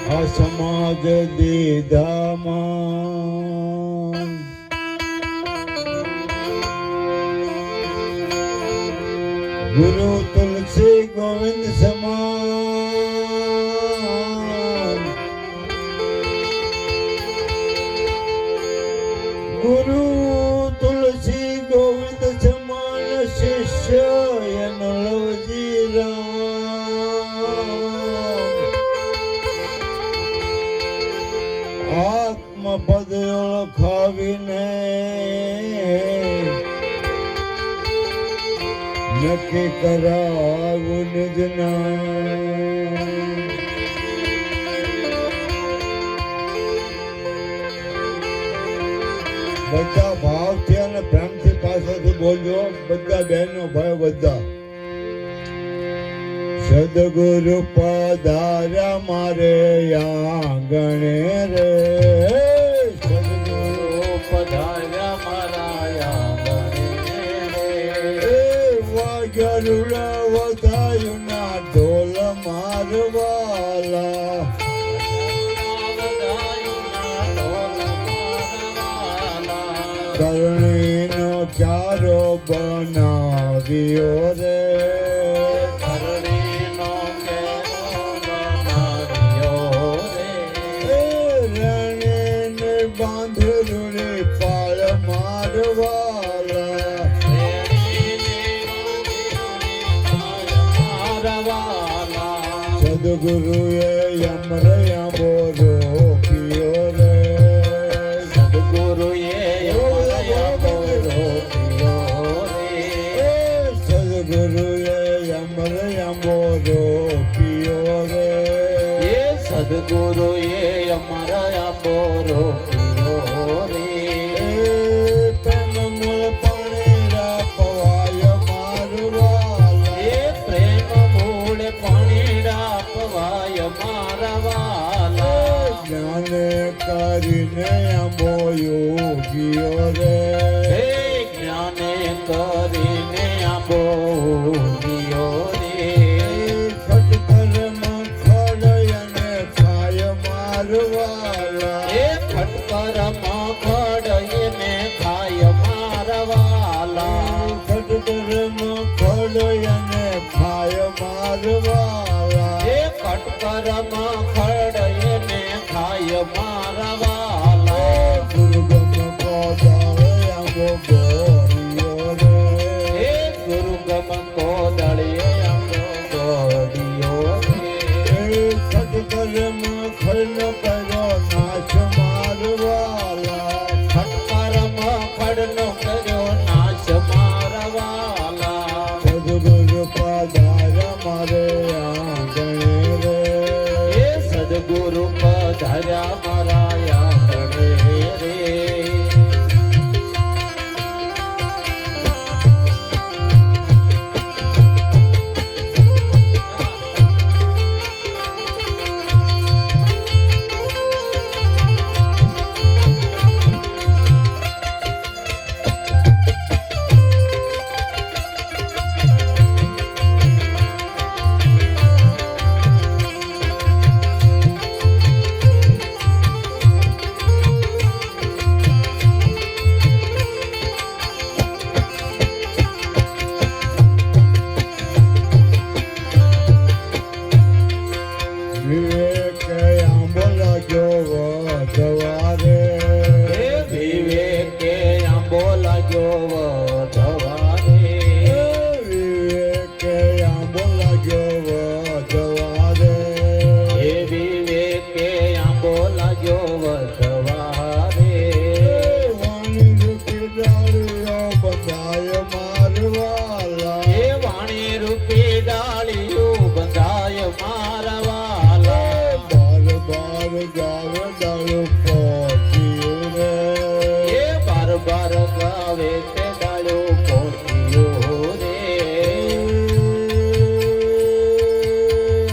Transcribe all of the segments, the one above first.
અસમાજ દીધામાં ગુરુ તુલસી ગોવિંદ સમાન ગુરુ તુલસી ગોવિંદ સમાન શિષ્ય એનો લવજી રામ આત્મપદ ઓળખાવીને નક્કી કરાવું નિજના બધા ભાવથી અને પ્રેમથી પાછળથી બોલજો બધા બહેનો ભાઈ બધા સદગુરુ પધાર્યા મારે આંગણે રે સદગુરુ પધાર્યા મારા આંગણે રે ગરુડા વધાયું ના ઢોલ મારવાલા કરણીનો ચારો બનાવ્યો રે કરણીનો બનાવ્યો રે રણીને બાંધેલું રે પાળ મારવાલા સદગુરુએ યમરયા બોરો પિયો રે સદગુરુએ યમરયા બોરો પિયો રે સદગુરુએ યમરયા બોરો પિયો રે સદગુરુએ યમરયા બોરો પિયો રે કરીને આંબો યોગીઓ રે જ્ઞાને કરીને આંબો યોગીઓ રે ખટકરમાં ખડયને ખાય મારવાલા ખટકરમાં ખડયને ખાય મારવાલા ખટકરમાં ખડયને ખાય મારવાલા ખટકરમાં ખડયને ખાય મારવાલા ગુરુગમ કોદાળે આંબો ગોરિયો રે ગુરુગમ કોદાળે આંબો ગોરિયો રે ખટકરમાં ખડ કર્યો નાશ મારવાલા ખટકરમાં ખડનો કર્યો નાશ મારવાલા સદગુરુ પધાર્યા મારે આંગણે રે સદગુરુ પધાર્યા મારા આંગણે રે વિવેક આંબો લાગ્યો વધવા રે વિવેકે આંબો લાગ્યો વધવા રે વિવેક આંબો લાગ્યો વધવા રે વિવેકે આંબો લાગ્યો વધવા રે વાણી રૂપી ડાળીઓ બંધાય મારવાલા વાણી રૂપી ડાળીઓ બંધાય મારવાલા બાર ગાવે ડાળો પહોંચ્યું રે બાર બાર ગાવે તે ડાળો પહોંચ્યો રે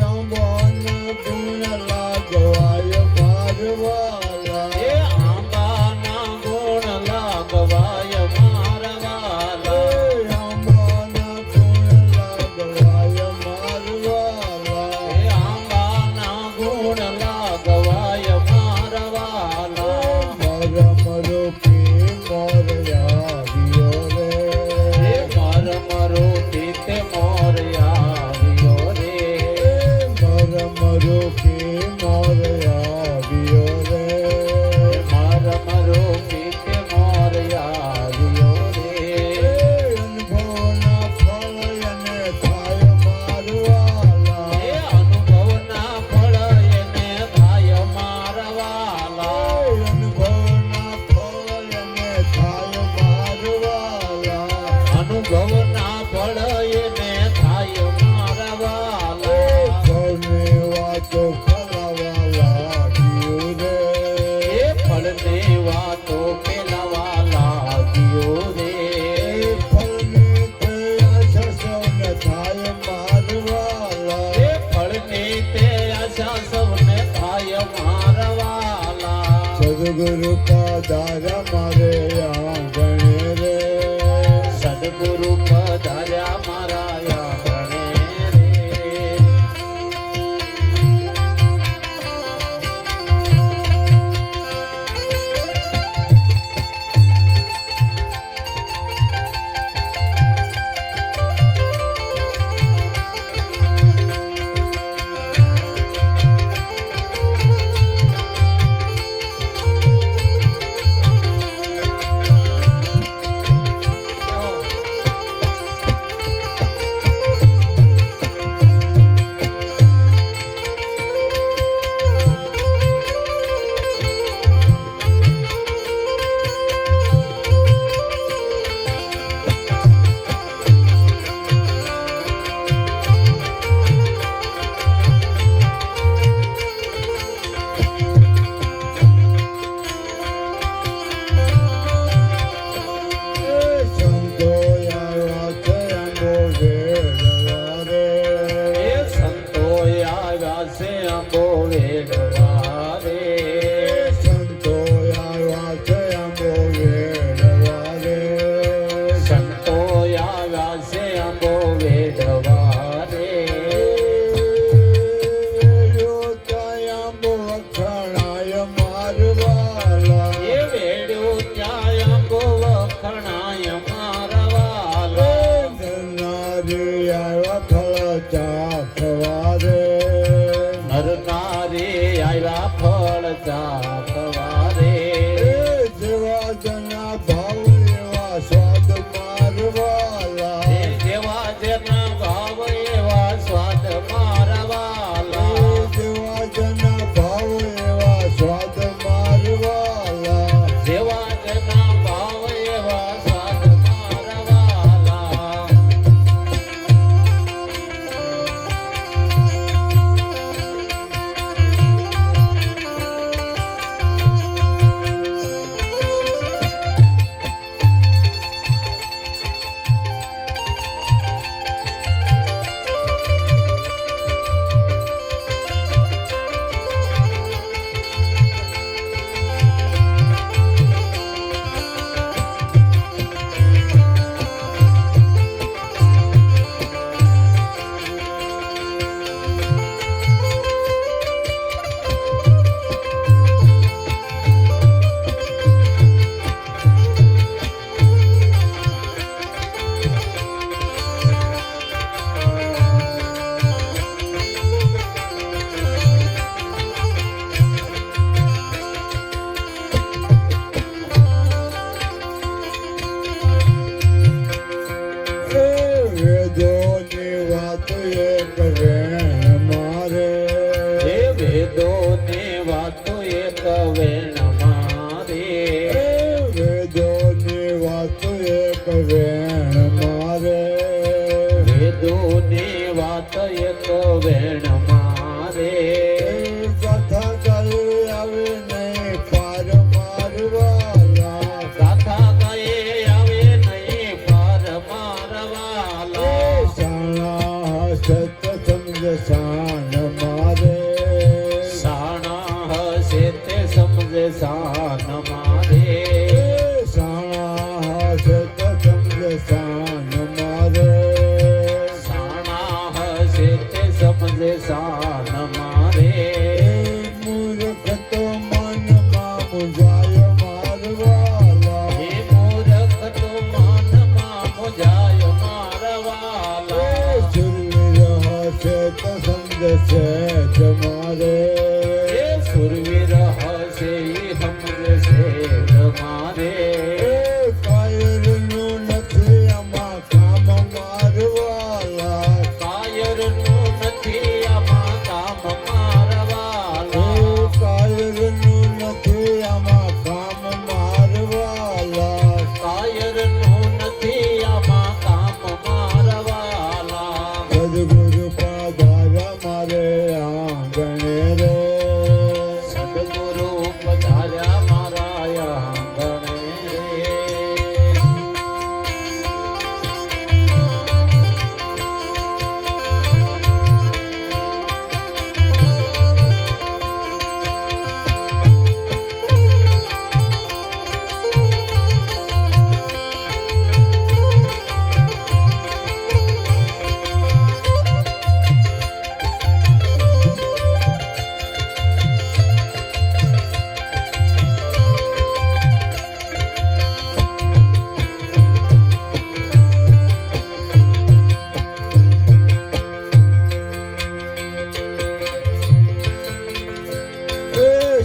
આંબાના ગુણ લાગવાય મારવાલા આંબાના ગુણ લાગવાય મારવાલા આંબાના ગુણ લાગવાય મારવાલા મરૂકી મોર આવ્યો રે મરૂકી કે મોર આવ્યો રે અનુભવના ફળ એને થાય મારવાલા અનુભવના ફળ એને થાય મારવાલા અનુભવના ફળ એને થાય મારવાલા અનુભવના ફળ એને થાય મારવાલા ફળને વાતો ફલાવા લાગ્યું રે એ ફળને વાતો પેલાવા લાગ્યો રે ફળને તે આશા સૌને થાય મારવાલા એ ફળને તે આશા સૌને થાય મારવાલા સદગુરુ પધાર્યા મારે આંગણે રે સદગુરુ પધાર્યા મારા આંગણે રે સંતો આવ્યા છે આંબો વેડવા રે એ સંતો આવ્યા છે આંબો વેડવા રે સંતો આવ્યા છે આંબો વેડવા રે સંતો આવ્યા છે આંબો વેડવા રે આંબો વખણાય મારવાલા એ વેડ્યો ત્યાં આંબો વખણાય મારવાલા નારી આવ્યા ફળ ચાખવા રે નરનારી આવ્યા ફળ ચાખવા રે જેવા જના ભાવ એવા સ્વાદ મારવાલા એ જેવા જેના ભાવ એવા સ્વાદ મારવાલા જેવા જના ભાવ એવા સ્વાદ મારવાલા જેવા જેના ભાવ એવા સ્વાદ મારવાલા વેદોની વાત એક વેણ મારે એ વેદોની વાતો એક વેણ મારે વેદોની વાત એક વેણ મારે વેદોની વાત એક વેણ મારે કથા કરી આવે નહીં પાર મારવાલા ગાથા ગયે આવે નહીં પાર મારવાલા શાણા સત્ય સમજ શાન મારે સાણા હશે તે સમજે શાન મારે શાણા સત્ય સમજ શાન મારે સાણા હશે તે સમજે શાન મારે મૂર્ખ તો મનમાં મુંજાય મારવાલા હે મૂર્ખ તો મનમાં મુંજાય મારવાલા સુરવીર હશે તો સમજશે મારે આંગણે રે સદગુરુ પધાર્યા મારા આંગણે રે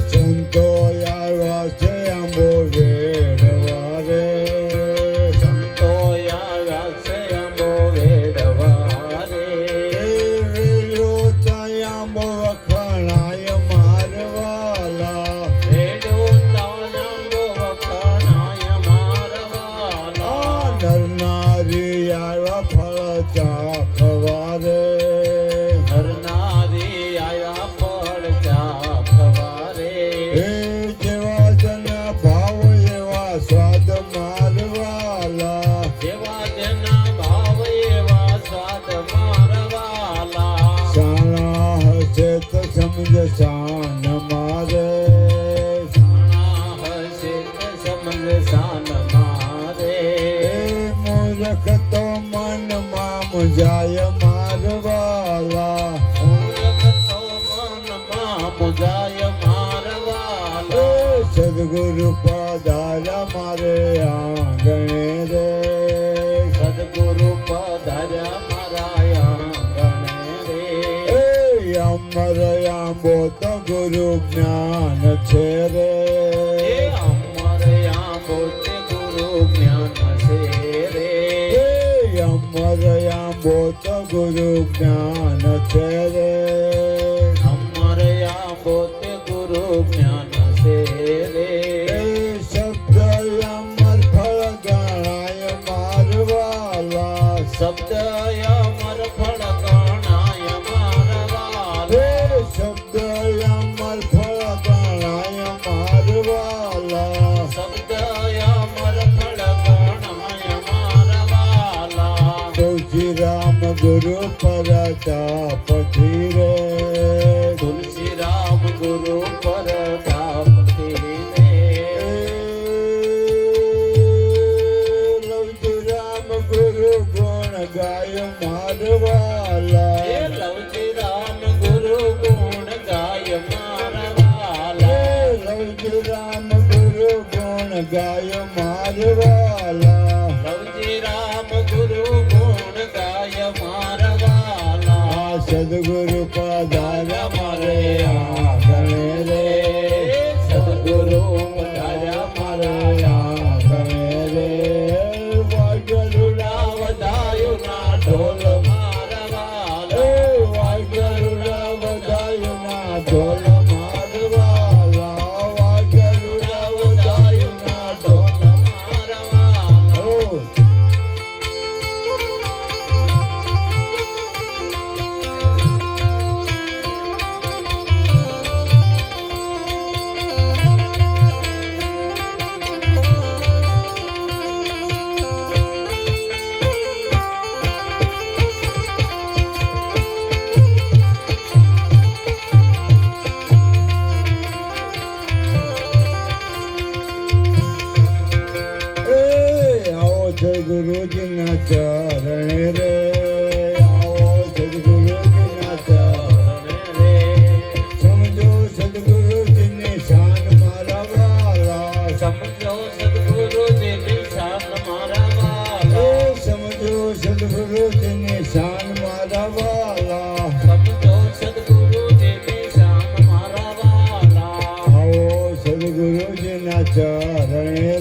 સંતો આવ્યા છે આંબો વેડવા રે સંતો આવ્યા છે આંબો વેડવા રે વેલો ત્યાં આંબો વખણાય મારવાલા વેડો તાંબો વખણાય મારવાલા નરનારી આવ્યા ફળ ચાખવા રે હરનારી આયા ફળ ચાખવા રે હે જેવા જના ભાવ એવા સ્વાદ મારવાલા જેવા જેના ભાવ એવા સ્વાદ મારવાલા સાણા હશે તો સમજ શાન મારે સાણા હશે તે સમજ શાન મારે મૂર્ખ તો મનમાં મુજાય મારવાલા મૂર્ખ તો મનમાં મુજાય મારવાલા સદગુરુ પધાર્યા મારે આંગણે રે સદગુરુ પધાર્યા મારા આંગણે રે અમર આંબો તો ગુરુ જ્ઞાન છે રે એ અમર આંબો તે ગુરુ જ્ઞાન છે રે અમર આંબો તો ગુરુ જ્ઞાન છે રે અમર આંબો તે ગુરુ જ્ઞાન છે રે શબ્દ અમર ફળ ગણાય મારવાલા શબ્દ અમર ફળ ગણાય મારવાલા શબ્દ અમર ફળ ગણાય મારવાલા શબ્દ અમર ફળ ગણાય મારવાલા તુલસી રામ ગુરુ પરતાપ ધીરે તુલસી રામ ગુરુ પરતાપ ધીરે લવજી રામ ગુરુ ગુણ ગાય મારવાલા એ લવજી રામ ગુરુ ગુણ ગાય મારવાલા લવજી રામ ગુરુ ગુણ ગાય મારવાલા લવજી રામ ગુરુ ગુણ ગાય મારવાલા સદગુરુ પધાર્યા મારે આંગણે રે સદગુરુ પધાર્યા મારા આંગણે રે વાગરુડા વધાયું ના ઢોલ મારવાલા વાગરુડા વધાયું ના ઢોલ મારવાલા વાગરુડા વધાયું ના ઢોલ મારવાલા સદગુરુજીના ચરણે રે આવો સદગુરુજીના ચરણે સમજો સદગુરુજીની શાન મારા વાલા સમજો સદગુરુજીની શાન મારા વાલા સમજો સદગુરુજીની શાન મારા વાલા સમજો સદગુરુજીની શાન મારા વાલા આવો સદગુરુજીના ચરણે